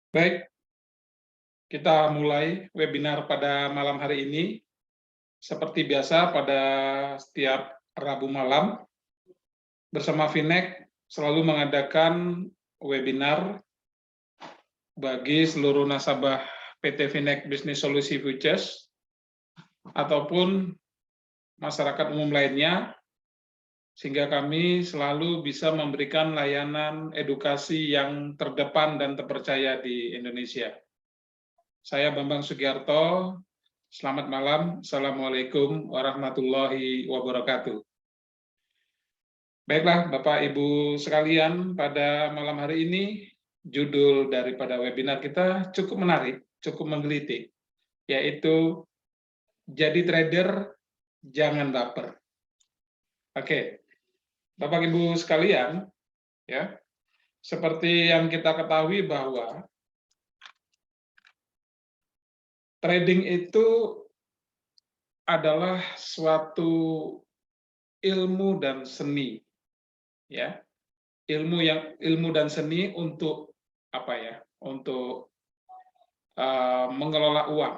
Baik, kita mulai webinar pada malam hari ini. Seperti biasa pada setiap Rabu malam, bersama Finek selalu mengadakan webinar bagi seluruh nasabah PT Finek Business Solution Futures ataupun masyarakat umum lainnya, sehingga kami selalu bisa memberikan layanan edukasi yang terdepan dan terpercaya di Indonesia. Saya Bambang Sugiarto. Selamat malam. Assalamualaikum warahmatullahi wabarakatuh. Baiklah, Bapak Ibu sekalian, pada malam hari ini judul daripada webinar kita cukup menarik, cukup menggelitik, yaitu jadi trader jangan baper. Oke, Bapak Ibu sekalian, ya, seperti yang kita ketahui bahwa trading itu adalah suatu ilmu dan seni, ya, ilmu dan seni untuk apa ya? Untuk mengelola uang.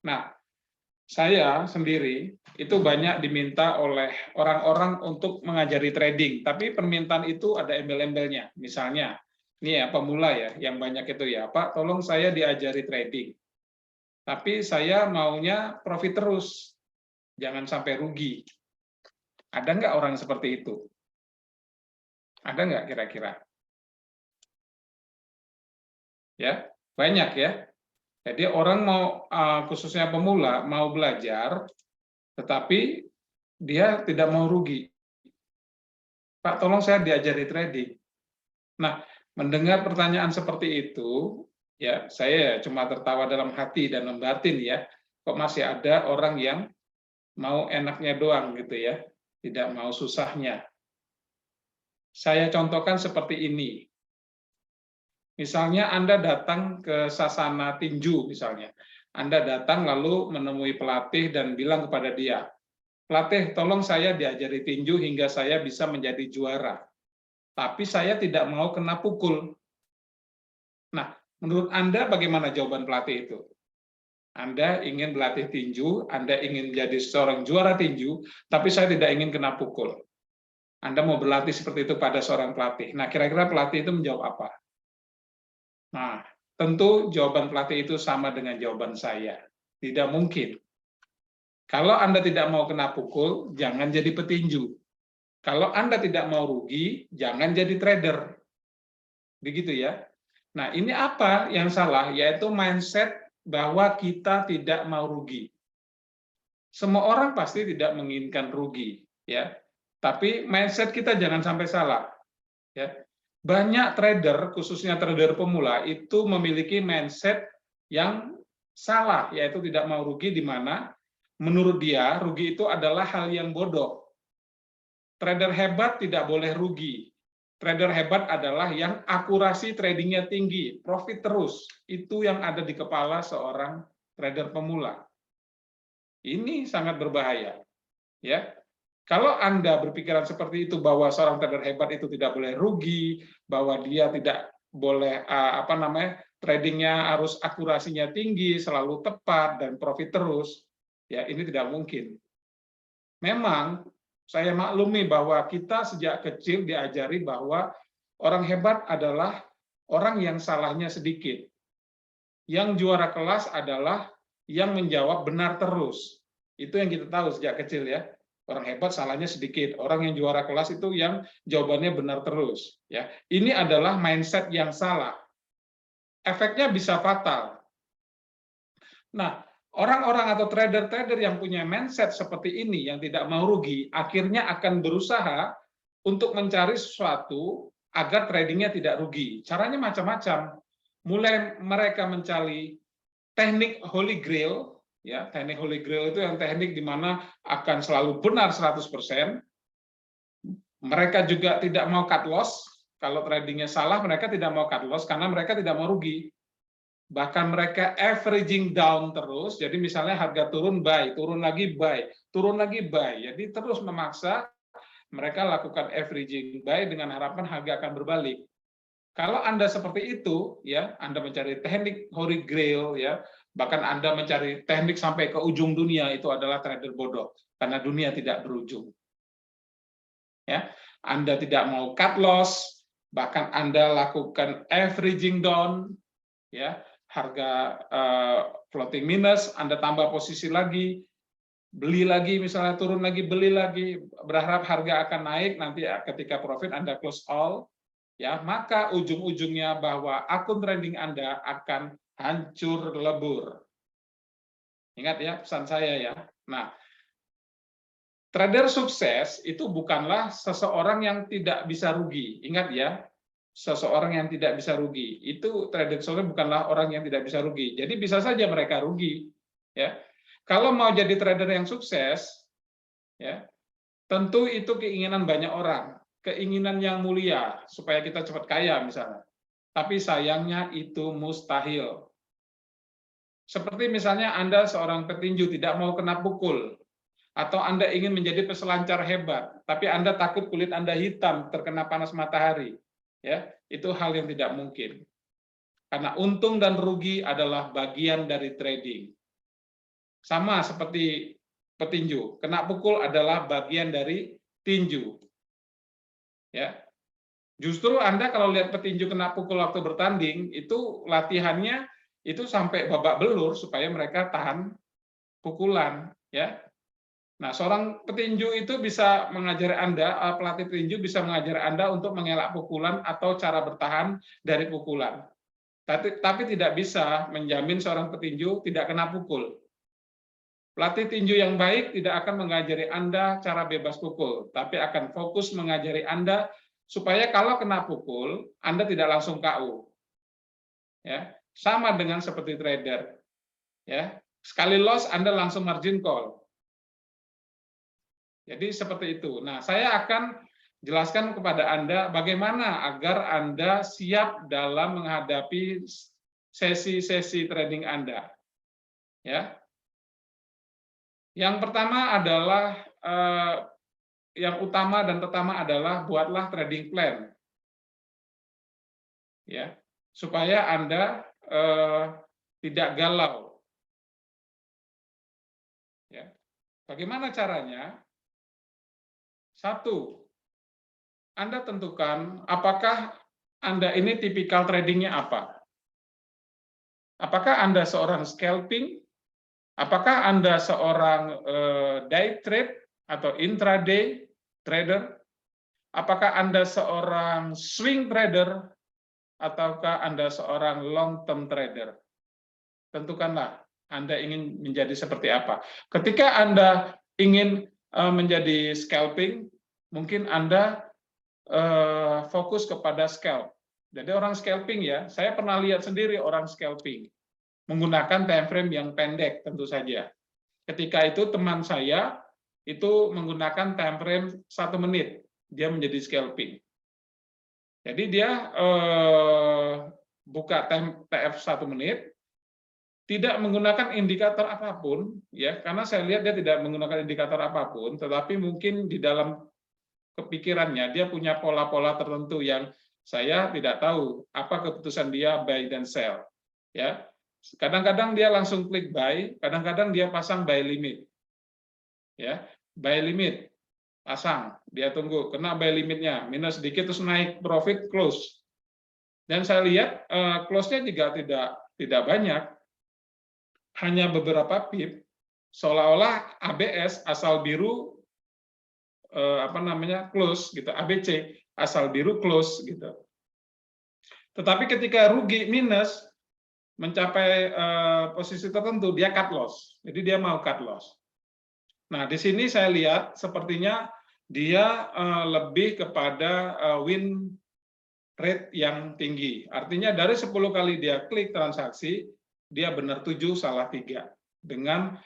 Nah, saya sendiri itu banyak diminta oleh orang-orang untuk mengajari trading, tapi permintaan itu ada embel-embelnya. Misalnya, ini ya pemula ya, yang banyak itu ya, Pak, tolong saya diajari trading. Tapi saya maunya profit terus, jangan sampai rugi. Ada nggak orang seperti itu? Ada nggak kira-kira? Ya, banyak ya. Jadi orang mau khususnya pemula mau belajar, tetapi dia tidak mau rugi. Pak, tolong saya diajari trading. Nah, mendengar pertanyaan seperti itu, ya saya cuma tertawa dalam hati dan membatin ya. Kok masih ada orang yang mau enaknya doang gitu ya, tidak mau susahnya. Saya contohkan seperti ini. Misalnya Anda datang ke Sasana Tinju misalnya. Anda datang lalu menemui pelatih dan bilang kepada dia, "Pelatih, tolong saya diajari tinju hingga saya bisa menjadi juara. Tapi saya tidak mau kena pukul." Nah, menurut Anda bagaimana jawaban pelatih itu? Anda ingin berlatih tinju, Anda ingin jadi seorang juara tinju, tapi saya tidak ingin kena pukul. Anda mau berlatih seperti itu pada seorang pelatih. Nah, kira-kira pelatih itu menjawab apa? Nah, tentu jawaban pelatih itu sama dengan jawaban saya. Tidak mungkin. Kalau Anda tidak mau kena pukul, jangan jadi petinju. Kalau Anda tidak mau rugi, jangan jadi trader. Begitu ya. Nah, ini apa yang salah? Yaitu mindset bahwa kita tidak mau rugi. Semua orang pasti tidak menginginkan rugi, ya. Tapi mindset kita jangan sampai salah, ya. Banyak trader, khususnya trader pemula, itu memiliki mindset yang salah, yaitu tidak mau rugi, di mana menurut dia rugi itu adalah hal yang bodoh. Trader hebat tidak boleh rugi. Trader hebat adalah yang akurasi tradingnya tinggi, profit terus. Itu yang ada di kepala seorang trader pemula. Ini sangat berbahaya, ya. Kalau Anda berpikiran seperti itu, bahwa seorang trader hebat itu tidak boleh rugi, bahwa dia tidak boleh tradingnya harus akurasinya tinggi, selalu tepat dan profit terus, ya ini tidak mungkin. Memang saya maklumi bahwa kita sejak kecil diajari bahwa orang hebat adalah orang yang salahnya sedikit. Yang juara kelas adalah yang menjawab benar terus. Itu yang kita tahu sejak kecil ya. Orang hebat salahnya sedikit, orang yang juara kelas itu yang jawabannya benar terus. Ya, ini adalah mindset yang salah. Efeknya bisa fatal. Nah, orang-orang atau trader-trader yang punya mindset seperti ini, yang tidak mau rugi, akhirnya akan berusaha untuk mencari sesuatu agar tradingnya tidak rugi. Caranya macam-macam. Mulai mereka mencari teknik Holy Grail, ya, teknik Holy Grail itu yang teknik di mana akan selalu benar 100%. Mereka juga tidak mau cut loss. Kalau tradingnya salah, mereka tidak mau cut loss karena mereka tidak mau rugi. Bahkan mereka averaging down terus. Jadi misalnya harga turun, buy, turun lagi, buy, turun lagi, buy. Jadi terus memaksa mereka lakukan averaging buy dengan harapan harga akan berbalik. Kalau Anda seperti itu, ya, Anda mencari teknik Holy Grail, ya, bahkan Anda mencari teknik sampai ke ujung dunia, itu adalah trader bodoh, karena dunia tidak berujung. Ya, Anda tidak mau cut loss, bahkan Anda lakukan averaging down, ya, harga floating minus, Anda tambah posisi lagi, beli lagi, misalnya turun lagi, beli lagi, berharap harga akan naik, nanti ketika profit Anda close all, ya, maka ujung-ujungnya bahwa akun trading Anda akan hancur lebur. Ingat ya pesan saya ya. Nah, trader sukses itu bukanlah seseorang yang tidak bisa rugi. Ingat ya, seseorang yang tidak bisa rugi. Itu trader sukses bukanlah orang yang tidak bisa rugi. Jadi bisa saja mereka rugi, ya. Kalau mau jadi trader yang sukses, ya, tentu itu keinginan banyak orang, keinginan yang mulia supaya kita cepat kaya misalnya. Tapi sayangnya itu mustahil. Seperti misalnya Anda seorang petinju tidak mau kena pukul, atau Anda ingin menjadi peselancar hebat, tapi Anda takut kulit Anda hitam terkena panas matahari. Ya, itu hal yang tidak mungkin. Karena untung dan rugi adalah bagian dari trading. Sama seperti petinju, kena pukul adalah bagian dari tinju. Ya, justru Anda kalau lihat petinju kena pukul waktu bertanding, itu latihannya itu sampai babak belur supaya mereka tahan pukulan, ya. Nah, seorang petinju itu bisa mengajari Anda, pelatih petinju bisa mengajari Anda untuk mengelak pukulan atau cara bertahan dari pukulan. Tapi tidak bisa menjamin seorang petinju tidak kena pukul. Pelatih tinju yang baik tidak akan mengajari Anda cara bebas pukul, tapi akan fokus mengajari Anda supaya kalau kena pukul, Anda tidak langsung KO. Ya, sama dengan seperti trader. Ya, sekali loss Anda langsung margin call. Jadi seperti itu. Nah, saya akan jelaskan kepada Anda bagaimana agar Anda siap dalam menghadapi sesi-sesi trading Anda. Ya. Yang pertama adalah yang utama dan pertama adalah buatlah trading plan. Ya, supaya Anda tidak galau. Ya. Bagaimana caranya? Satu, Anda tentukan apakah Anda ini tipikal tradingnya apa. Apakah Anda seorang scalping? Apakah Anda seorang day trade atau intraday trader? Apakah Anda seorang swing trader? Ataukah Anda seorang long term trader? Tentukanlah Anda ingin menjadi seperti apa. Ketika Anda ingin menjadi scalping, mungkin Anda fokus kepada scalp. Jadi orang scalping ya, saya pernah lihat sendiri orang scalping menggunakan time frame yang pendek tentu saja. Ketika itu teman saya itu menggunakan time frame 1 menit, dia menjadi scalping. Jadi dia buka TF 1 menit, tidak menggunakan indikator apapun, ya, karena saya lihat dia tidak menggunakan indikator apapun, tetapi mungkin di dalam kepikirannya dia punya pola-pola tertentu yang saya tidak tahu apa keputusan dia buy dan sell. Ya, kadang-kadang dia langsung klik buy, kadang-kadang dia pasang buy limit. Ya, buy limit pasang, dia tunggu kena buy limitnya minus sedikit terus naik profit close. Dan saya lihat close-nya juga tidak banyak. Hanya beberapa pip, seolah-olah ABS asal biru close gitu, ABC asal biru close gitu. Tetapi ketika rugi minus mencapai posisi tertentu, dia cut loss. Jadi dia mau cut loss. Nah, di sini saya lihat sepertinya dia lebih kepada win rate yang tinggi. Artinya dari 10 kali dia klik transaksi, dia benar 7, salah 3. Dengan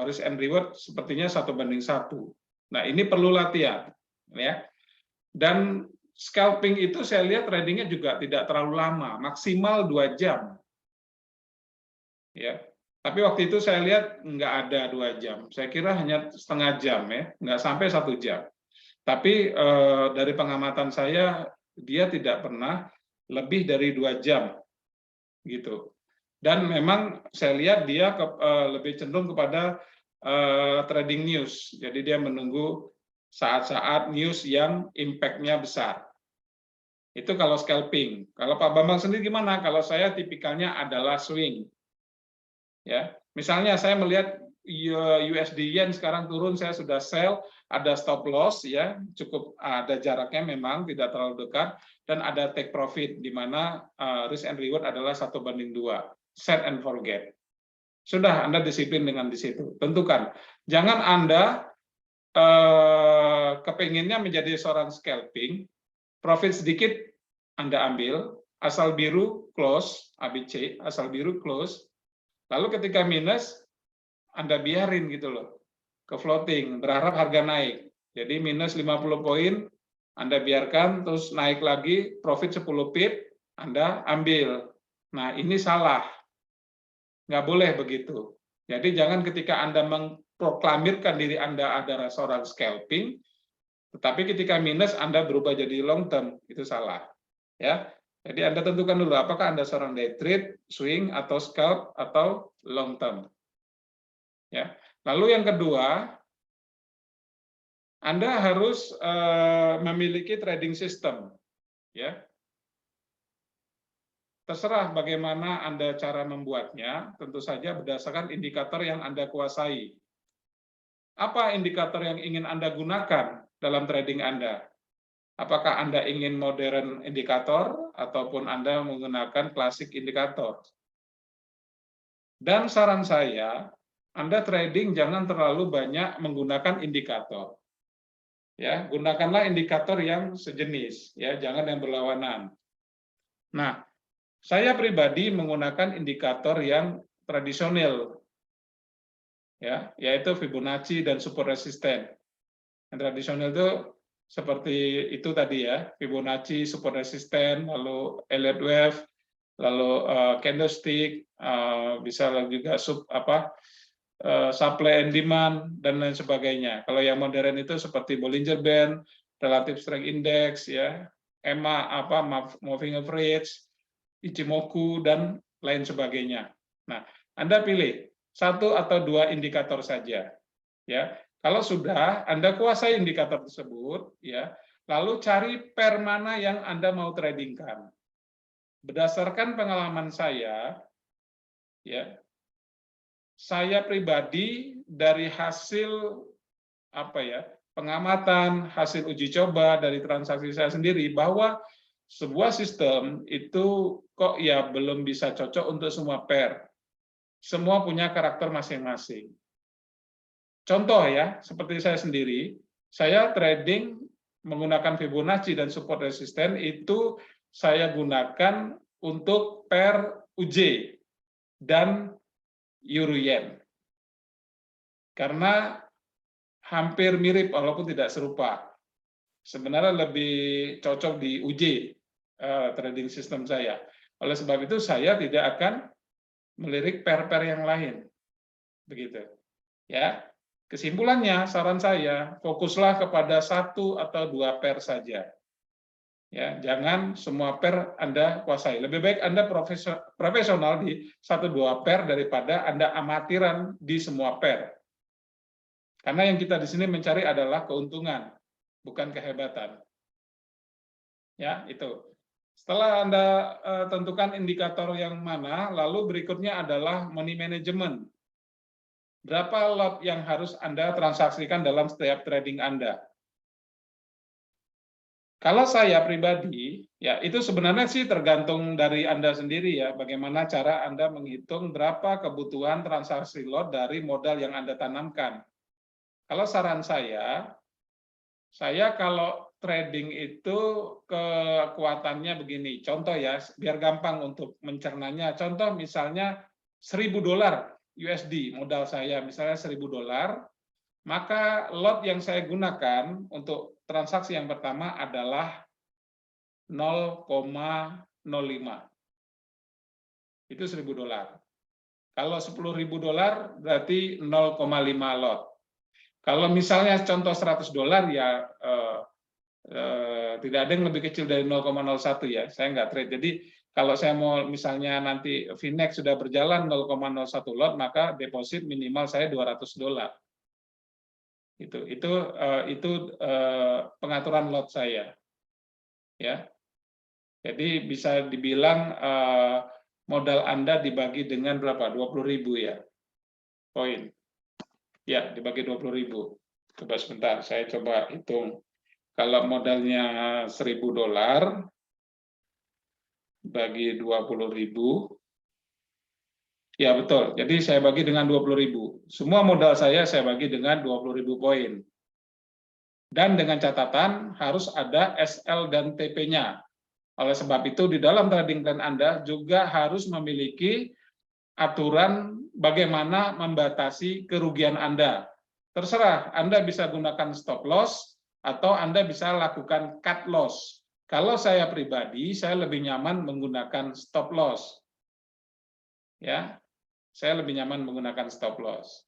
risk and reward sepertinya 1:1. Nah, ini perlu latihan. Ya. Dan scalping itu saya lihat tradingnya juga tidak terlalu lama, maksimal 2 jam. Ya. Tapi waktu itu saya lihat nggak ada 2 jam. Saya kira hanya setengah jam, ya, nggak sampai 1 jam. Tapi dari pengamatan saya, dia tidak pernah lebih dari 2 jam gitu. Dan memang saya lihat dia lebih cenderung kepada trading news. Jadi dia menunggu saat-saat news yang impact-nya besar. Itu kalau scalping. Kalau Pak Bambang sendiri gimana? Kalau saya tipikalnya adalah swing. Ya, misalnya saya melihat USD Yen sekarang turun, saya sudah sell, ada stop loss ya, cukup ada jaraknya memang tidak terlalu dekat, dan ada take profit di mana risk and reward adalah 1:2, set and forget. Sudah, Anda disiplin dengan di situ. Tentukan, jangan Anda kepinginnya menjadi seorang scalping, profit sedikit Anda ambil, asal biru close, ABC, asal biru close, lalu ketika minus, Anda biarin gitu loh, ke floating, berharap harga naik. Jadi minus 50 poin, Anda biarkan, terus naik lagi, profit 10 pip, Anda ambil. Nah, ini salah. Nggak boleh begitu. Jadi jangan ketika Anda mengproklamirkan diri Anda adalah seorang scalping, tetapi ketika minus Anda berubah jadi long term, itu salah. Ya, jadi Anda tentukan dulu apakah Anda seorang day trade, swing, atau scalp, atau long term. Ya. Lalu yang kedua, Anda harus memiliki trading system. Ya. Terserah bagaimana Anda cara membuatnya, tentu saja berdasarkan indikator yang Anda kuasai. Apa indikator yang ingin Anda gunakan dalam trading Anda? Apakah Anda ingin modern indikator ataupun Anda menggunakan klasik indikator? Dan saran saya, Anda trading jangan terlalu banyak menggunakan indikator. Ya, gunakanlah indikator yang sejenis, ya, jangan yang berlawanan. Nah, saya pribadi menggunakan indikator yang tradisional, ya, yaitu Fibonacci dan support resisten. Yang tradisional itu seperti itu tadi ya, Fibonacci, support resisten, lalu Elliott wave, lalu candlestick, bisa juga supply and demand dan lain sebagainya. Kalau yang modern itu seperti Bollinger Band, Relative Strength Index, ya, EMA, moving average, Ichimoku dan lain sebagainya. Nah, Anda pilih 1 atau 2 indikator saja, ya. Kalau sudah Anda kuasai indikator tersebut, ya, lalu cari pair mana yang Anda mau tradingkan. Berdasarkan pengalaman saya, ya, saya pribadi dari hasil pengamatan, hasil uji coba dari transaksi saya sendiri, bahwa sebuah sistem itu kok ya belum bisa cocok untuk semua pair. Semua punya karakter masing-masing. Contoh ya, seperti saya sendiri, saya trading menggunakan Fibonacci dan support resisten itu saya gunakan untuk pair UJ dan Euro Yen. Karena hampir mirip walaupun tidak serupa. Sebenarnya lebih cocok di UJ trading system saya. Oleh sebab itu saya tidak akan melirik pair-pair yang lain. Begitu. Ya. Kesimpulannya, saran saya, fokuslah kepada 1 atau 2 pair saja. Ya, jangan semua pair Anda kuasai. Lebih baik Anda profesional di 1-2 pair daripada Anda amatiran di semua pair. Karena yang kita di sini mencari adalah keuntungan, bukan kehebatan. Ya, itu. Setelah Anda tentukan indikator yang mana, lalu berikutnya adalah money management. Berapa lot yang harus Anda transaksikan dalam setiap trading Anda? Kalau saya pribadi, ya itu sebenarnya sih tergantung dari Anda sendiri ya, bagaimana cara Anda menghitung berapa kebutuhan transaksi lot dari modal yang Anda tanamkan. Kalau saran saya kalau trading itu kekuatannya begini, contoh ya, biar gampang untuk mencernanya. Contoh misalnya $1.000 USD modal saya, misalnya $1.000, maka lot yang saya gunakan untuk transaksi yang pertama adalah 0,05. Itu $1.000. Kalau $10.000 berarti 0,5 lot. Kalau misalnya contoh $100 ya tidak ada yang lebih kecil dari 0,01 ya. Saya nggak trade. Jadi kalau saya mau misalnya nanti VNEX sudah berjalan 0,01 lot, maka deposit minimal saya $200. Itu pengaturan lot saya. Ya. Jadi bisa dibilang modal Anda dibagi dengan berapa? 20.000 ya. Poin. Ya, dibagi 20.000. Coba sebentar, saya coba hitung. Kalau modalnya $1.000 bagi 20.000, ya betul. Jadi saya bagi dengan 20.000. Semua modal saya bagi dengan 20.000 poin. Dan dengan catatan harus ada SL dan TP-nya. Oleh sebab itu di dalam trading plan Anda juga harus memiliki aturan bagaimana membatasi kerugian Anda. Terserah, Anda bisa gunakan stop loss atau Anda bisa lakukan cut loss. Kalau saya pribadi, saya lebih nyaman menggunakan stop loss. Ya, saya lebih nyaman menggunakan stop loss.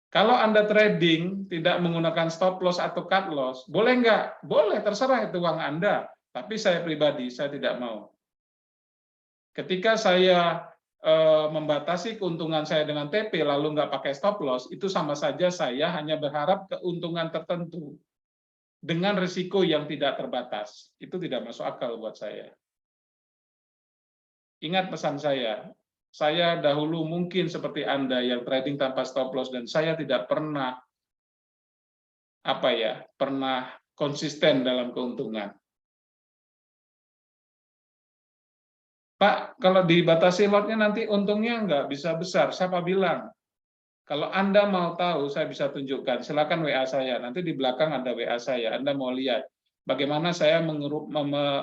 Kalau Anda trading tidak menggunakan stop loss atau cut loss, boleh nggak? Boleh, terserah, itu uang Anda. Tapi saya pribadi, saya tidak mau. Ketika saya membatasi keuntungan saya dengan TP lalu nggak pakai stop loss, itu sama saja saya hanya berharap keuntungan tertentu dengan risiko yang tidak terbatas. Itu tidak masuk akal buat saya. Ingat pesan saya dahulu mungkin seperti Anda yang trading tanpa stop loss dan saya tidak pernah pernah konsisten dalam keuntungan. Pak, kalau dibatasi lotnya nanti untungnya nggak bisa besar. Siapa bilang? Kalau Anda mau tahu, saya bisa tunjukkan. Silakan WA saya. Nanti di belakang ada WA saya. Anda mau lihat bagaimana saya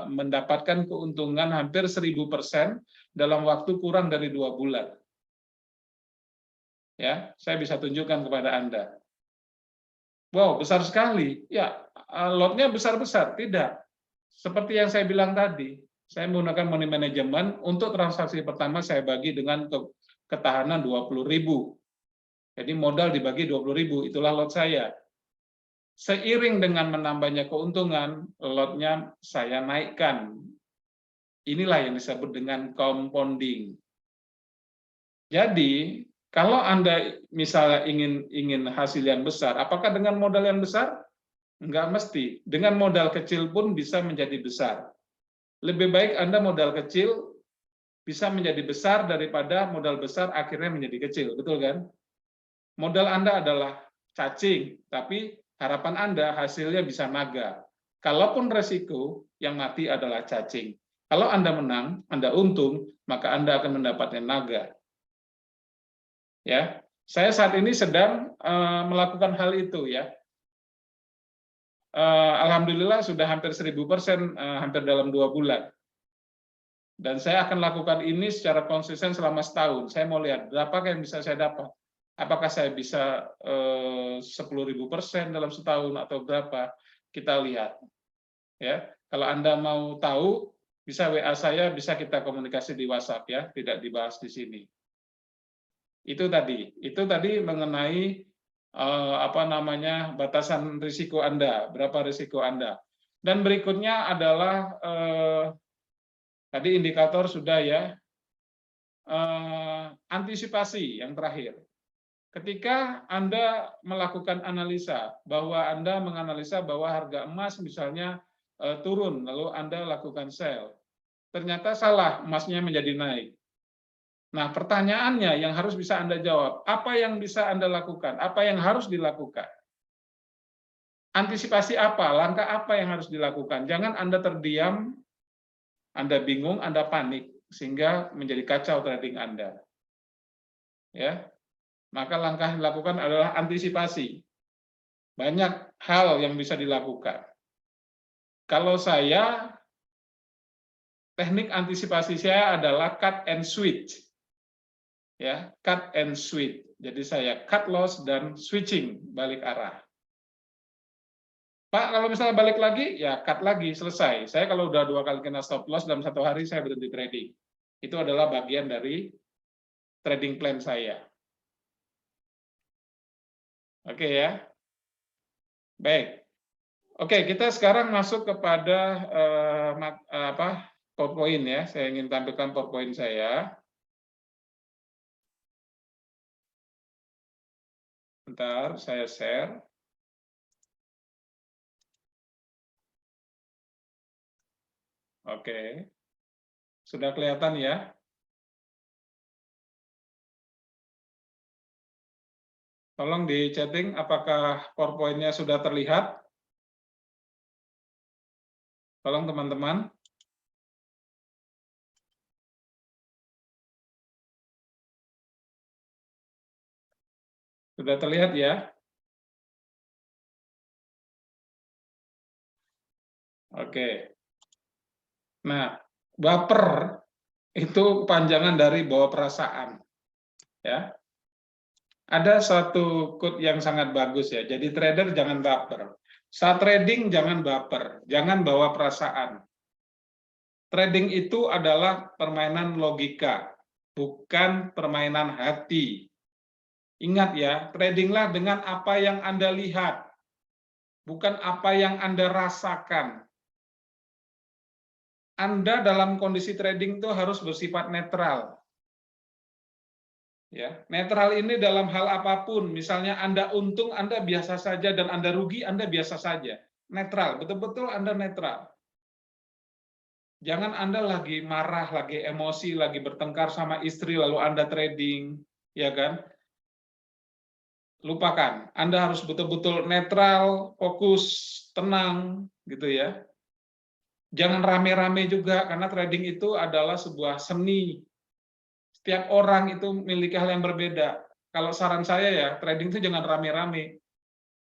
mendapatkan keuntungan hampir 1000% dalam waktu kurang dari 2 bulan. Ya, saya bisa tunjukkan kepada Anda. Wow, besar sekali. Ya, lotnya besar-besar. Tidak. Seperti yang saya bilang tadi, saya menggunakan money management, untuk transaksi pertama saya bagi dengan ketahanan 20.000. Jadi modal dibagi 20.000, itulah lot saya. Seiring dengan menambahnya keuntungan, lotnya saya naikkan. Inilah yang disebut dengan compounding. Jadi, kalau Anda misalnya ingin hasil yang besar, apakah dengan modal yang besar? Enggak mesti. Dengan modal kecil pun bisa menjadi besar. Lebih baik Anda modal kecil bisa menjadi besar daripada modal besar akhirnya menjadi kecil, betul kan? Modal Anda adalah cacing, tapi harapan Anda hasilnya bisa naga. Kalaupun resiko, yang mati adalah cacing. Kalau Anda menang, Anda untung, maka Anda akan mendapatkan naga. Ya, saya saat ini sedang melakukan hal itu ya. Alhamdulillah sudah hampir 1000%, hampir dalam 2 bulan. Dan saya akan lakukan ini secara konsisten selama setahun. Saya mau lihat berapa yang bisa saya dapat. Apakah saya bisa 10.000% dalam setahun atau berapa? Kita lihat. Ya, kalau Anda mau tahu, bisa WA saya, bisa kita komunikasi di WhatsApp ya, tidak dibahas di sini. Itu tadi mengenai batasan risiko Anda, berapa risiko Anda. Dan berikutnya adalah tadi indikator sudah ya, antisipasi yang terakhir. Ketika Anda melakukan analisa, bahwa Anda menganalisa bahwa harga emas misalnya turun, lalu Anda lakukan sell. Ternyata salah, emasnya menjadi naik. Nah, pertanyaannya yang harus bisa Anda jawab, apa yang bisa Anda lakukan? Apa yang harus dilakukan? Antisipasi apa? Langkah apa yang harus dilakukan? Jangan Anda terdiam, Anda bingung, Anda panik, sehingga menjadi kacau trading Anda. Ya, maka langkah yang dilakukan adalah antisipasi. Banyak hal yang bisa dilakukan. Kalau saya, teknik antisipasi saya adalah cut and switch. Ya, cut and switch. Jadi saya cut loss dan switching, balik arah. Pak, kalau misalnya balik lagi, ya cut lagi, selesai. Saya kalau udah 2 kali kena stop loss dalam 1 hari, saya berhenti trading. Itu adalah bagian dari trading plan saya. Oke ya. Baik. Oke, kita sekarang masuk kepada PowerPoint ya. Saya ingin tampilkan PowerPoint saya. Bentar, saya share. Oke, sudah kelihatan ya? Tolong di chatting apakah PowerPoint-nya sudah terlihat? Tolong teman-teman. Sudah terlihat ya? Oke. Nah, baper itu panjangan dari bawa perasaan. Ya. Ada satu quote yang sangat bagus ya. Jadi trader jangan baper. Saat trading jangan baper, jangan bawa perasaan. Trading itu adalah permainan logika, bukan permainan hati. Ingat ya, tradinglah dengan apa yang Anda lihat, bukan apa yang Anda rasakan. Anda dalam kondisi trading itu harus bersifat netral. Ya, netral ini dalam hal apapun, misalnya Anda untung, Anda biasa saja, dan Anda rugi, Anda biasa saja. Netral, betul-betul Anda netral. Jangan Anda lagi marah, lagi emosi, lagi bertengkar sama istri, lalu Anda trading, ya kan? Lupakan. Anda harus betul-betul netral, fokus, tenang, gitu ya. Jangan rame-rame juga, karena trading itu adalah sebuah seni. Setiap orang itu memiliki hal yang berbeda. Kalau saran saya ya, trading itu jangan rame-rame.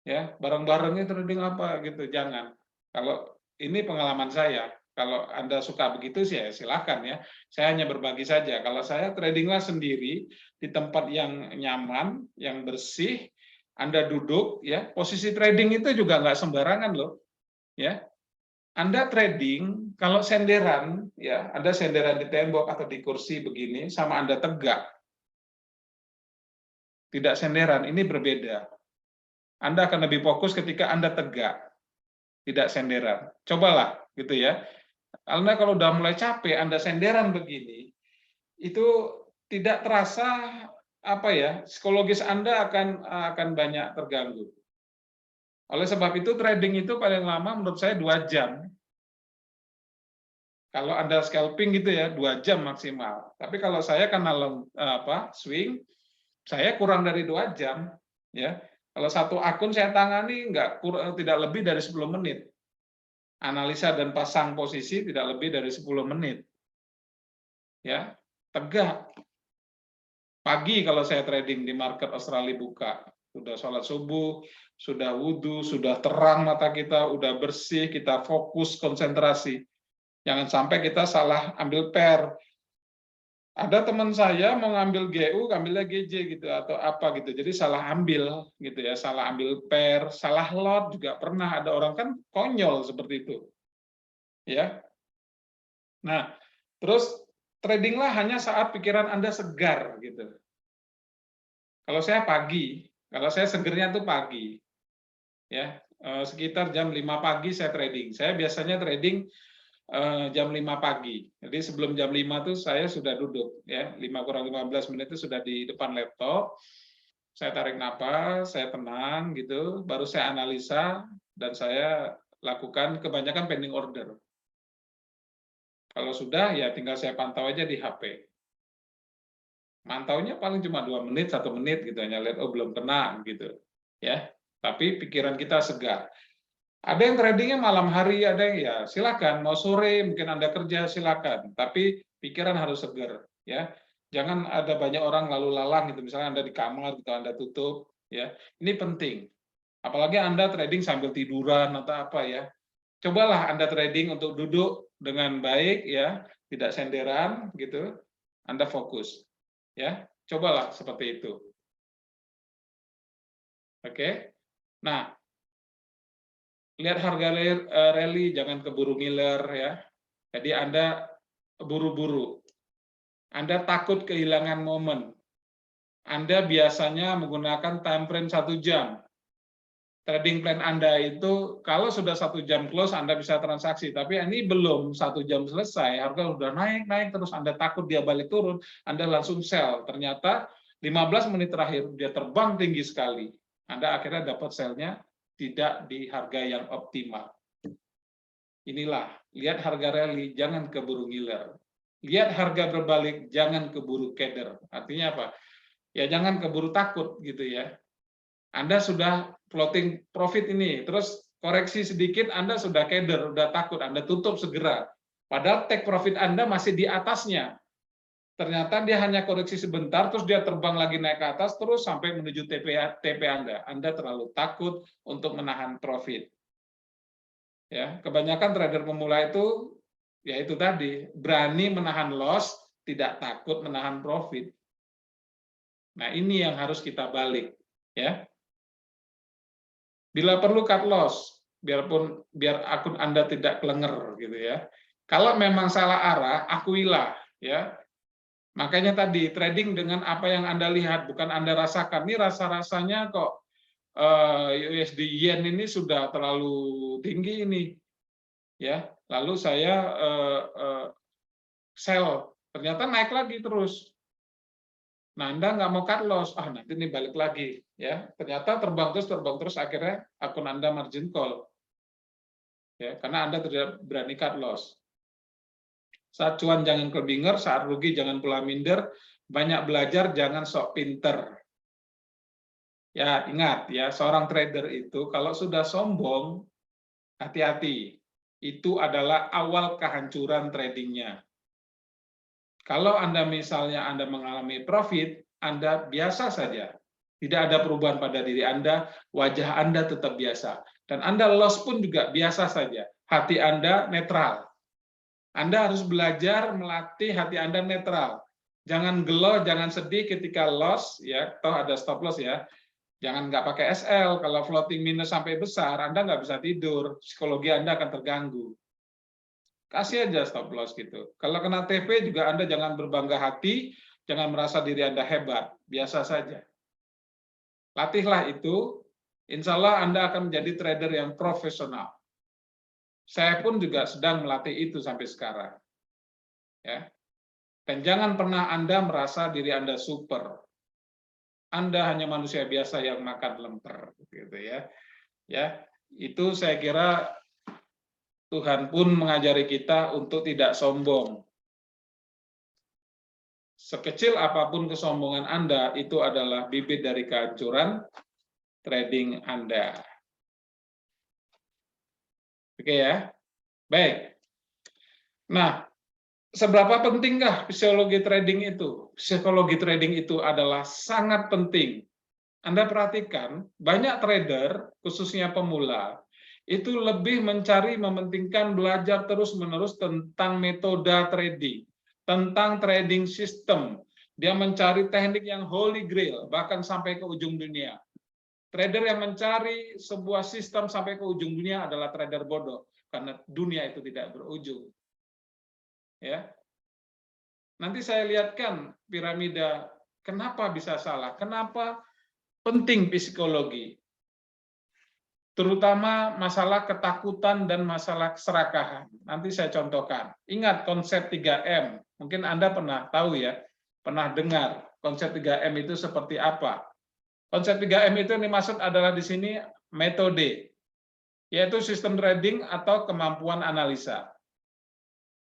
Ya, bareng-barengnya trading apa gitu, jangan. Kalau ini pengalaman saya. Kalau Anda suka begitu sih ya silahkan ya. Saya hanya berbagi saja. Kalau saya tradinglah sendiri di tempat yang nyaman, yang bersih. Anda duduk ya. Posisi trading itu juga nggak sembarangan loh. Ya, Anda trading kalau senderan ya, Anda senderan di tembok atau di kursi begini sama Anda tegak. Tidak senderan, ini berbeda. Anda akan lebih fokus ketika Anda tegak, tidak senderan. Cobalah gitu ya. Anda kalau udah mulai capek, Anda senderan begini, itu tidak terasa apa ya, psikologis Anda akan banyak terganggu. Oleh sebab itu trading itu paling lama menurut saya 2 jam. Kalau Anda scalping gitu ya 2 jam maksimal. Tapi kalau saya karena swing, saya kurang dari 2 jam ya. Kalau satu akun saya tangani tidak lebih dari 10 menit. Analisa dan pasang posisi tidak lebih dari 10 menit. Ya, tegak. Pagi kalau saya trading di market Australia buka, sudah sholat subuh, sudah wudhu, sudah terang mata kita, udah bersih, kita fokus konsentrasi. Jangan sampai kita salah ambil pair. Ada teman saya mau ngambil GU, ngambilnya GJ gitu atau apa gitu. Jadi salah ambil gitu ya, salah ambil pair, salah lot juga pernah ada orang kan konyol seperti itu. Ya. Nah, terus tradinglah hanya saat pikiran Anda segar gitu. Kalau saya pagi, kalau saya segernya tuh pagi. Ya, sekitar jam 5 pagi saya trading. Saya biasanya trading jam 5 pagi. Jadi sebelum jam 5 tuh saya sudah duduk ya, 5 kurang 15 menit itu sudah di depan laptop. Saya tarik napas, saya tenang gitu, baru saya analisa dan saya lakukan kebanyakan pending order. Kalau sudah ya tinggal saya pantau aja di HP. Mantaunya paling cuma 2 menit, 1 menit gitu, hanya lihat, oh belum kena gitu. Ya, tapi pikiran kita segar. Ada yang tradingnya malam hari, ada yang ya silakan, mau sore mungkin Anda kerja silakan, tapi pikiran harus segar. Ya, jangan ada banyak orang lalu lalang gitu, misalnya Anda di kamar gitu, Anda tutup. Ya, ini penting. Apalagi Anda trading sambil tiduran atau apa ya. Cobalah Anda trading untuk duduk dengan baik ya, tidak senderan gitu. Anda fokus. Ya, cobalah seperti itu. Oke. Nah, lihat harga rally jangan keburu ngiler ya. Jadi Anda buru-buru. Anda takut kehilangan momen. Anda biasanya menggunakan time frame 1 jam. trading plan Anda itu kalau sudah 1 jam close Anda bisa transaksi, tapi ini belum 1 jam selesai, harga udah naik terus, Anda takut dia balik turun, Anda langsung sell. Ternyata 15 menit terakhir dia terbang tinggi sekali. Anda akhirnya dapat sell-nya tidak di harga yang optimal. Inilah, lihat harga rally, jangan keburu ngiler. Lihat harga berbalik, jangan keburu keder. Artinya apa? Ya jangan keburu takut gitu ya. Anda sudah floating profit ini, terus koreksi sedikit Anda sudah keder, udah takut, Anda tutup segera. Padahal take profit Anda masih di atasnya. Ternyata dia hanya koreksi sebentar, terus dia terbang lagi naik ke atas, terus sampai menuju TP Anda. Anda terlalu takut untuk menahan profit. Ya, kebanyakan trader pemula itu, ya itu tadi, berani menahan loss, tidak takut menahan profit. Nah ini yang harus kita balik, ya. Bila perlu cut loss, biar akun Anda tidak kelenger gitu ya. Kalau memang salah arah, akuilah ya. Makanya tadi trading dengan apa yang Anda lihat, bukan Anda rasakan. Ini rasa-rasanya kok USD Yen ini sudah terlalu tinggi ini. Ya, lalu saya sell, ternyata naik lagi terus. Nah, Anda nggak mau cut loss, nanti ini balik lagi, ya. Ternyata terbang terus, akhirnya akun Anda margin call, ya, karena Anda tidak berani cut loss. Saat cuan jangan kelebinger, saat rugi jangan pula minder, banyak belajar, jangan sok pinter. Ya, ingat ya, seorang trader itu kalau sudah sombong, hati-hati. Itu adalah awal kehancuran tradingnya. Kalau Anda misalnya Anda mengalami profit, Anda biasa saja. Tidak ada perubahan pada diri Anda, wajah Anda tetap biasa. Dan Anda loss pun juga biasa saja. Hati Anda netral. Anda harus belajar melatih hati Anda netral. Jangan gelo, jangan sedih ketika loss, ya, toh ada stop loss ya. Jangan nggak pakai SL, kalau floating minus sampai besar, Anda nggak bisa tidur, psikologi Anda akan terganggu. Kasih aja stop loss gitu. Kalau kena TP juga Anda jangan berbangga hati, jangan merasa diri Anda hebat, biasa saja. Latihlah itu, insya Allah Anda akan menjadi trader yang profesional. Saya pun juga sedang melatih itu sampai sekarang. Ya. Dan jangan pernah Anda merasa diri Anda super. Anda hanya manusia biasa yang makan lemper, gitu ya. Ya, itu saya kira Tuhan pun mengajari kita untuk tidak sombong. Sekecil apapun kesombongan Anda, itu adalah bibit dari kehancuran trading Anda. Oke ya? Baik. Nah, seberapa pentingkah psikologi trading itu? Psikologi trading itu adalah sangat penting. Anda perhatikan, banyak trader, khususnya pemula, itu lebih mencari mementingkan belajar terus-menerus tentang metode trading, tentang trading system. Dia mencari teknik yang holy grail, bahkan sampai ke ujung dunia. Trader yang mencari sebuah sistem sampai ke ujung dunia adalah trader bodoh, karena dunia itu tidak berujung. Ya. Nanti saya lihatkan piramida, kenapa bisa salah, kenapa penting psikologi. Terutama masalah ketakutan dan masalah keserakahan. Nanti saya contohkan. Ingat konsep 3M. Mungkin Anda pernah tahu ya, pernah dengar konsep 3M itu seperti apa. Konsep 3M itu yang dimaksud adalah di sini metode, yaitu sistem trading atau kemampuan analisa.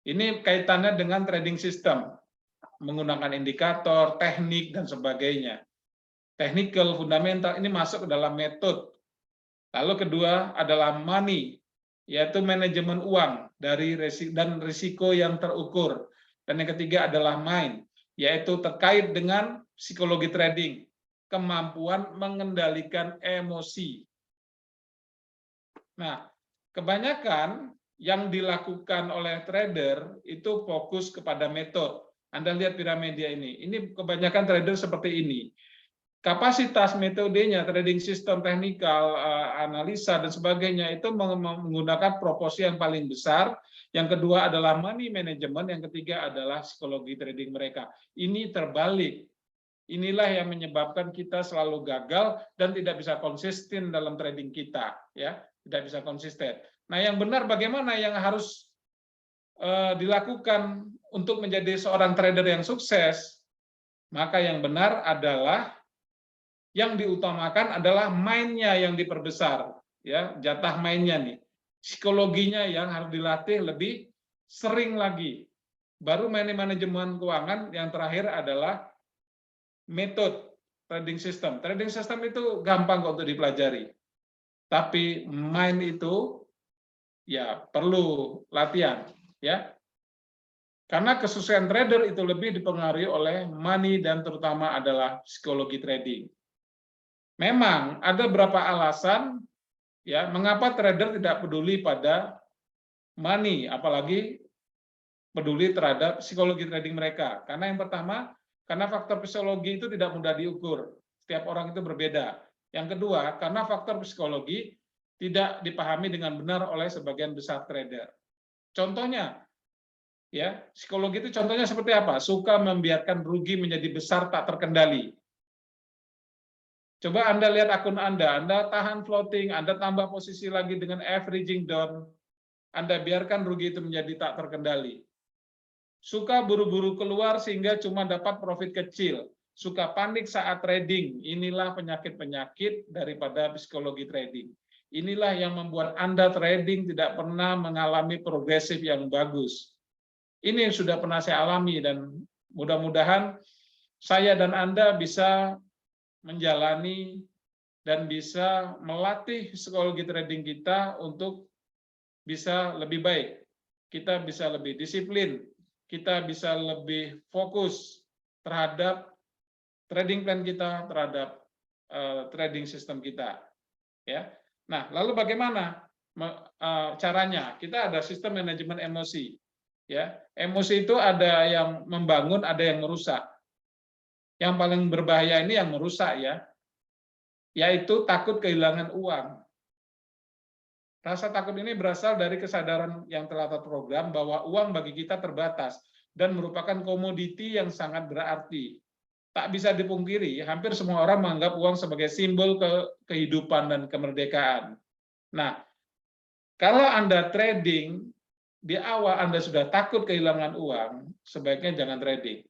Ini kaitannya dengan trading system, menggunakan indikator, teknik, dan sebagainya. Technical, fundamental, ini masuk ke dalam metode. Lalu kedua adalah money, yaitu manajemen uang dan risiko yang terukur. Dan yang ketiga adalah mind, yaitu terkait dengan psikologi trading, kemampuan mengendalikan emosi. Nah, kebanyakan yang dilakukan oleh trader itu fokus kepada metode. Anda lihat piramida ini kebanyakan trader seperti ini. Kapasitas metodenya, trading system, teknikal, analisa, dan sebagainya, itu menggunakan proporsi yang paling besar. Yang kedua adalah money management, yang ketiga adalah psikologi trading mereka. Ini terbalik. Inilah yang menyebabkan kita selalu gagal dan tidak bisa konsisten dalam trading kita, ya, tidak bisa konsisten. Nah, yang benar bagaimana yang harus dilakukan untuk menjadi seorang trader yang sukses? Maka yang benar adalah yang diutamakan adalah mainnya yang diperbesar, ya, jatah mainnya nih. Psikologinya yang harus dilatih lebih sering lagi. Baru manajemen keuangan yang terakhir adalah metode trading system. Trading system itu gampang kok untuk dipelajari. Tapi main itu ya perlu latihan, ya. Karena kesuksesan trader itu lebih dipengaruhi oleh money dan terutama adalah psikologi trading. Memang ada beberapa alasan ya mengapa trader tidak peduli pada money, apalagi peduli terhadap psikologi trading mereka. Karena yang pertama, karena faktor psikologi itu tidak mudah diukur. Setiap orang itu berbeda. Yang kedua, karena faktor psikologi tidak dipahami dengan benar oleh sebagian besar trader. Contohnya, ya, psikologi itu contohnya seperti apa? Suka membiarkan rugi menjadi besar tak terkendali. Coba Anda lihat akun Anda tahan floating, Anda tambah posisi lagi dengan averaging down, Anda biarkan rugi itu menjadi tak terkendali. Suka buru-buru keluar sehingga cuma dapat profit kecil. Suka panik saat trading. Inilah penyakit-penyakit daripada psikologi trading. Inilah yang membuat Anda trading tidak pernah mengalami progresif yang bagus. Ini yang sudah pernah saya alami dan mudah-mudahan saya dan Anda bisa menjalani dan bisa melatih psikologi trading kita untuk bisa lebih baik. Kita bisa lebih disiplin, kita bisa lebih fokus terhadap trading plan kita, terhadap trading system kita. Ya. Nah, lalu bagaimana caranya? Kita ada sistem manajemen emosi. Ya, emosi itu ada yang membangun, ada yang merusak. Yang paling berbahaya ini yang merusak, ya, yaitu takut kehilangan uang. Rasa takut ini berasal dari kesadaran yang telah terprogram bahwa uang bagi kita terbatas dan merupakan komoditi yang sangat berarti. Tak bisa dipungkiri, hampir semua orang menganggap uang sebagai simbol kehidupan dan kemerdekaan. Nah, kalau Anda trading, di awal Anda sudah takut kehilangan uang, sebaiknya jangan trading.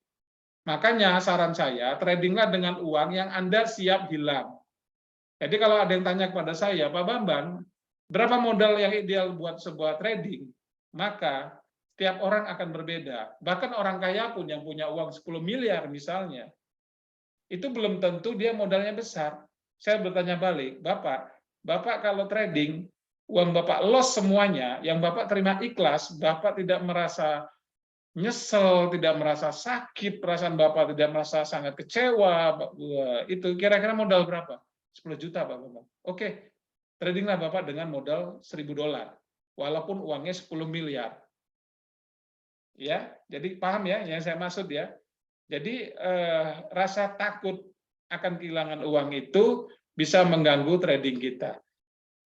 Makanya saran saya, tradinglah dengan uang yang Anda siap hilang. Jadi kalau ada yang tanya kepada saya, Pak Bambang, berapa modal yang ideal buat sebuah trading? Maka setiap orang akan berbeda. Bahkan orang kaya pun yang punya uang 10 miliar misalnya, itu belum tentu dia modalnya besar. Saya bertanya balik, Bapak kalau trading, uang Bapak loss semuanya, yang Bapak terima ikhlas, Bapak tidak merasa nyesel, tidak merasa sakit, perasaan Bapak tidak merasa sangat kecewa, itu kira-kira modal berapa? 10 juta, Pak Bapak. Oke, tradinglah Bapak dengan modal $1.000, walaupun uangnya 10 miliar. Ya, jadi paham ya yang saya maksud ya. Jadi rasa takut akan kehilangan uang itu bisa mengganggu trading kita.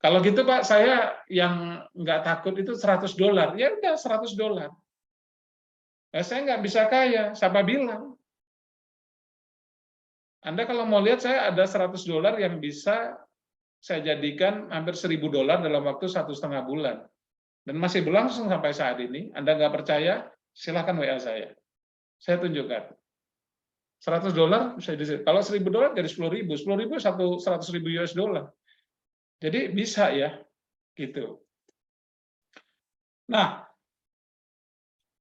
Kalau gitu Pak, saya yang nggak takut itu $100. Ya udah $100. Nah, saya nggak bisa kaya, siapa bilang? Anda kalau mau lihat saya ada $100 yang bisa saya jadikan hampir $1.000 dalam waktu 1,5 bulan. Dan masih berlangsung sampai saat ini. Anda nggak percaya? Silakan WA saya. Saya tunjukkan. $100 bisa di kalau $1.000 jadi 10.000. 10.000 100.000 US dollar. Jadi bisa ya, gitu. Nah,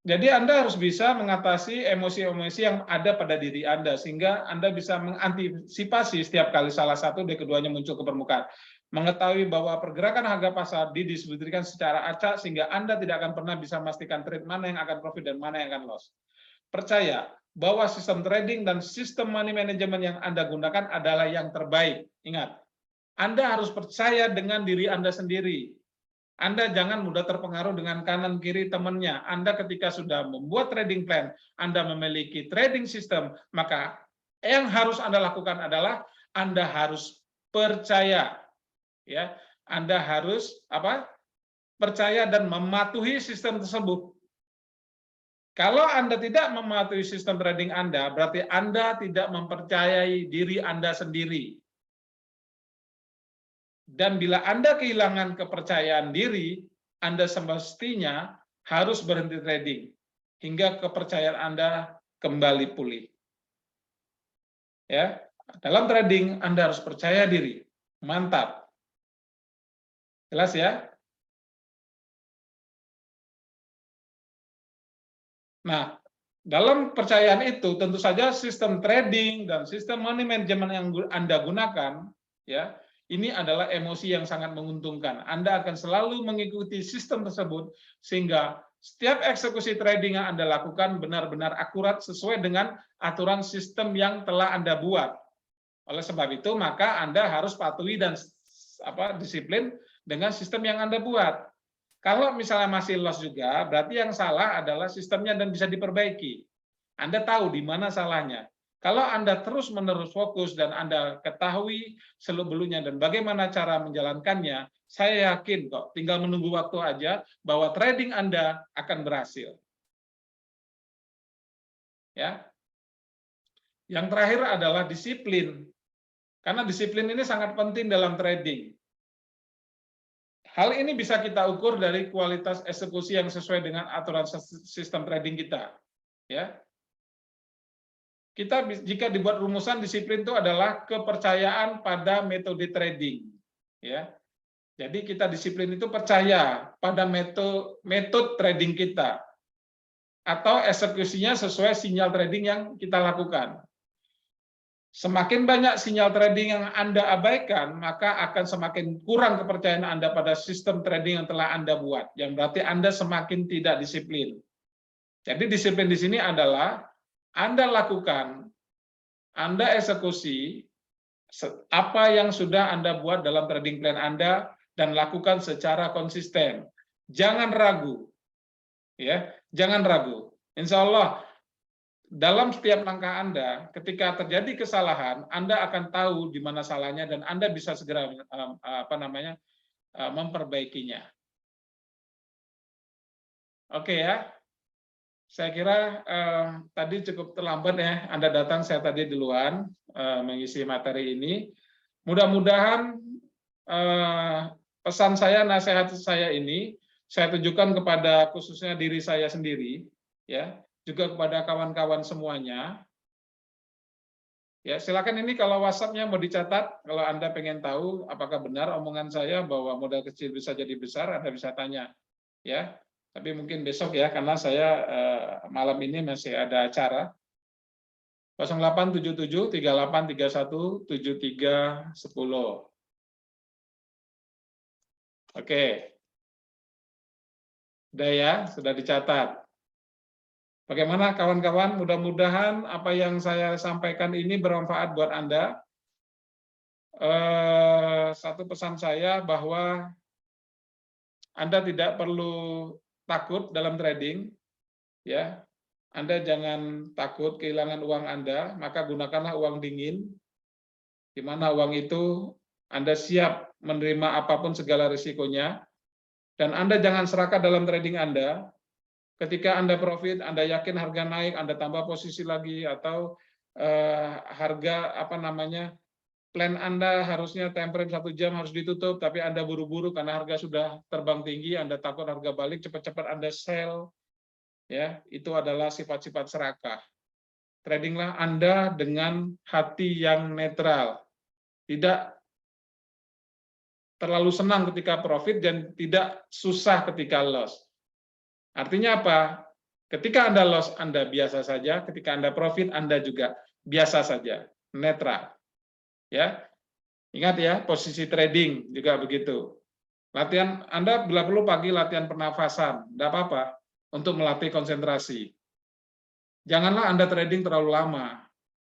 jadi Anda harus bisa mengatasi emosi-emosi yang ada pada diri Anda, sehingga Anda bisa mengantisipasi setiap kali salah satu dari keduanya muncul ke permukaan. Mengetahui bahwa pergerakan harga pasar didistribusikan secara acak, sehingga Anda tidak akan pernah bisa memastikan trade mana yang akan profit dan mana yang akan loss. Percaya bahwa sistem trading dan sistem money management yang Anda gunakan adalah yang terbaik. Ingat, Anda harus percaya dengan diri Anda sendiri. Anda jangan mudah terpengaruh dengan kanan kiri temannya. Anda ketika sudah membuat trading plan, Anda memiliki trading system, maka yang harus Anda lakukan adalah Anda harus percaya, ya. Anda harus percaya dan mematuhi sistem tersebut. Kalau Anda tidak mematuhi sistem trading Anda, berarti Anda tidak mempercayai diri Anda sendiri. Dan bila Anda kehilangan kepercayaan diri, Anda semestinya harus berhenti trading hingga kepercayaan Anda kembali pulih. Ya, dalam trading Anda harus percaya diri. Mantap. Jelas ya? Nah, dalam percayaan itu tentu saja sistem trading dan sistem money management yang Anda gunakan, ya, ini adalah emosi yang sangat menguntungkan. Anda akan selalu mengikuti sistem tersebut sehingga setiap eksekusi trading yang Anda lakukan benar-benar akurat sesuai dengan aturan sistem yang telah Anda buat. Oleh sebab itu, maka Anda harus patuhi dan disiplin dengan sistem yang Anda buat. Kalau misalnya masih loss juga, berarti yang salah adalah sistemnya dan bisa diperbaiki. Anda tahu di mana salahnya. Kalau Anda terus-menerus fokus dan Anda ketahui seluk-beluknya dan bagaimana cara menjalankannya, saya yakin kok, tinggal menunggu waktu aja bahwa trading Anda akan berhasil. Ya. Yang terakhir adalah disiplin. Karena disiplin ini sangat penting dalam trading. Hal ini bisa kita ukur dari kualitas eksekusi yang sesuai dengan aturan sistem trading kita. Ya, kita jika dibuat rumusan disiplin itu adalah kepercayaan pada metode trading. Ya, jadi kita disiplin itu percaya pada metode trading kita atau eksekusinya sesuai sinyal trading yang kita lakukan. Semakin banyak sinyal trading yang Anda abaikan, maka akan semakin kurang kepercayaan Anda pada sistem trading yang telah Anda buat, yang berarti Anda semakin tidak disiplin. Jadi disiplin di sini adalah Anda lakukan, Anda eksekusi apa yang sudah Anda buat dalam trading plan Anda dan lakukan secara konsisten. Jangan ragu, ya, jangan ragu. Insya Allah dalam setiap langkah Anda, ketika terjadi kesalahan, Anda akan tahu di mana salahnya dan Anda bisa segera memperbaikinya. Oke ya, saya kira tadi cukup terlambat ya. Anda datang, saya tadi duluan mengisi materi ini. Mudah-mudahan pesan saya, nasihat saya ini saya tujukan kepada khususnya diri saya sendiri, ya. Juga kepada kawan-kawan semuanya. Ya, silakan ini kalau WhatsApp-nya mau dicatat, kalau Anda pengen tahu apakah benar omongan saya bahwa modal kecil bisa jadi besar, Anda bisa tanya. Ya, tapi mungkin besok ya, karena saya malam ini masih ada acara. 0877 3831 7310. Oke. Udah ya, sudah dicatat. Bagaimana kawan-kawan? Mudah-mudahan apa yang saya sampaikan ini bermanfaat buat Anda. Satu pesan saya bahwa Anda tidak perlu takut dalam trading, ya. Anda jangan takut kehilangan uang Anda, maka gunakanlah uang dingin, di mana uang itu Anda siap menerima apapun segala risikonya, dan Anda jangan serakah dalam trading Anda. Ketika Anda profit, Anda yakin harga naik, Anda tambah posisi lagi, atau harga plan Anda harusnya time frame 1 jam harus ditutup, tapi Anda buru-buru karena harga sudah terbang tinggi, Anda takut harga balik, cepat-cepat Anda sell, ya, itu adalah sifat-sifat serakah. Tradinglah Anda dengan hati yang netral, tidak terlalu senang ketika profit dan tidak susah ketika loss. Artinya apa? Ketika Anda loss, Anda biasa saja. Ketika Anda profit, Anda juga biasa saja, netral. Ya, ingat ya, posisi trading juga begitu. Latihan Anda bila perlu pagi latihan pernafasan, tidak apa-apa, untuk melatih konsentrasi. Janganlah Anda trading terlalu lama.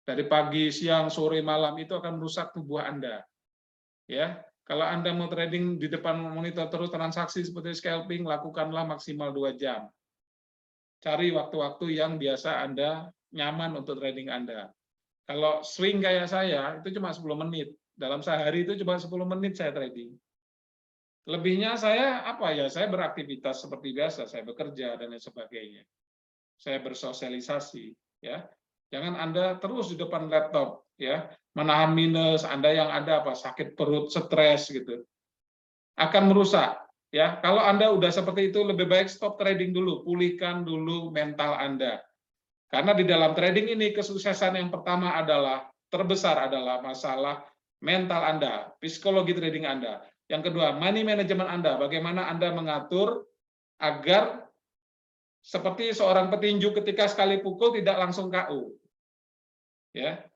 Dari pagi, siang, sore, malam itu akan merusak tubuh Anda. Ya, kalau Anda mau trading di depan monitor terus transaksi seperti scalping, lakukanlah maksimal 2 jam. Cari waktu-waktu yang biasa Anda nyaman untuk trading Anda. Kalau swing kayak saya, itu cuma 10 menit. Dalam sehari itu cuma 10 menit saya trading. Lebihnya saya saya beraktivitas seperti biasa, saya bekerja dan lain sebagainya. saya bersosialisasi, ya. Jangan Anda terus di depan laptop, ya, menahan minus, Anda yang ada apa sakit perut, stres gitu, akan merusak, ya. Kalau Anda udah seperti itu, lebih baik stop trading dulu, pulihkan dulu mental Anda. Karena di dalam trading ini kesuksesan yang pertama adalah terbesar adalah masalah mental Anda, psikologi trading Anda. Yang kedua, money management Anda, bagaimana Anda mengatur agar seperti seorang petinju ketika sekali pukul tidak langsung KO. Ya.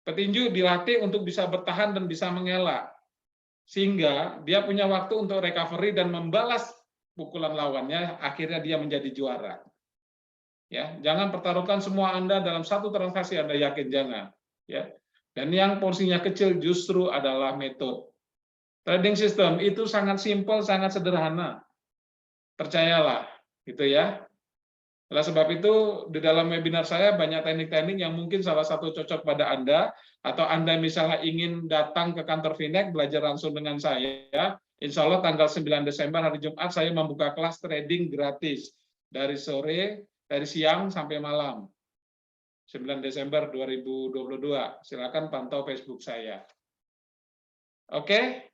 Petinju dilatih untuk bisa bertahan dan bisa mengelak. Sehingga dia punya waktu untuk recovery dan membalas pukulan lawannya, akhirnya dia menjadi juara. Ya, jangan pertaruhkan semua Anda dalam satu transaksi, Anda yakin jangan, ya. Dan yang porsinya kecil justru adalah metode. Trading system itu sangat simpel, sangat sederhana. Percayalah, gitu ya. Oleh sebab itu, di dalam webinar saya banyak teknik-teknik yang mungkin salah satu cocok pada Anda, atau Anda misalnya ingin datang ke kantor Finex, belajar langsung dengan saya, insya Allah tanggal 9 Desember, hari Jumat, saya membuka kelas trading gratis, dari siang sampai malam, 9 Desember 2022. Silakan pantau Facebook saya. Oke,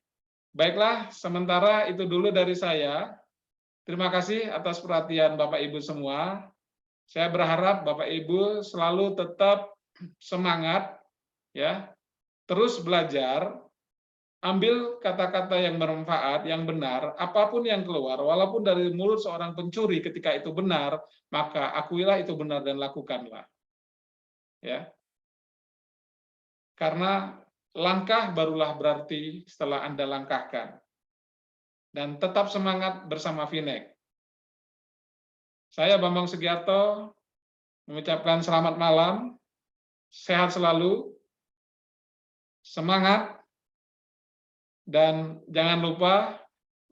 baiklah, sementara itu dulu dari saya. Terima kasih atas perhatian Bapak Ibu semua. Saya berharap Bapak Ibu selalu tetap semangat, ya, terus belajar, ambil kata-kata yang bermanfaat, yang benar, apapun yang keluar, walaupun dari mulut seorang pencuri ketika itu benar, maka akuilah itu benar dan lakukanlah. Ya. Karena langkah barulah berarti setelah Anda langkahkan. Dan tetap semangat bersama Finex. Saya Bambang Sugiarto mengucapkan selamat malam, sehat selalu, semangat, dan jangan lupa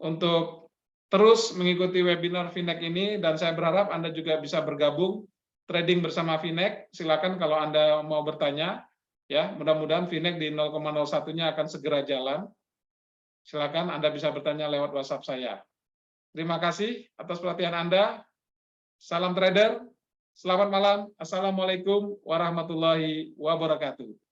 untuk terus mengikuti webinar Finex ini, dan saya berharap Anda juga bisa bergabung trading bersama Finex. Silakan kalau Anda mau bertanya, ya, mudah-mudahan Finex di 0,01-nya akan segera jalan. Silakan Anda bisa bertanya lewat WhatsApp saya. Terima kasih atas perhatian Anda. Salam trader. Selamat malam. Assalamualaikum warahmatullahi wabarakatuh.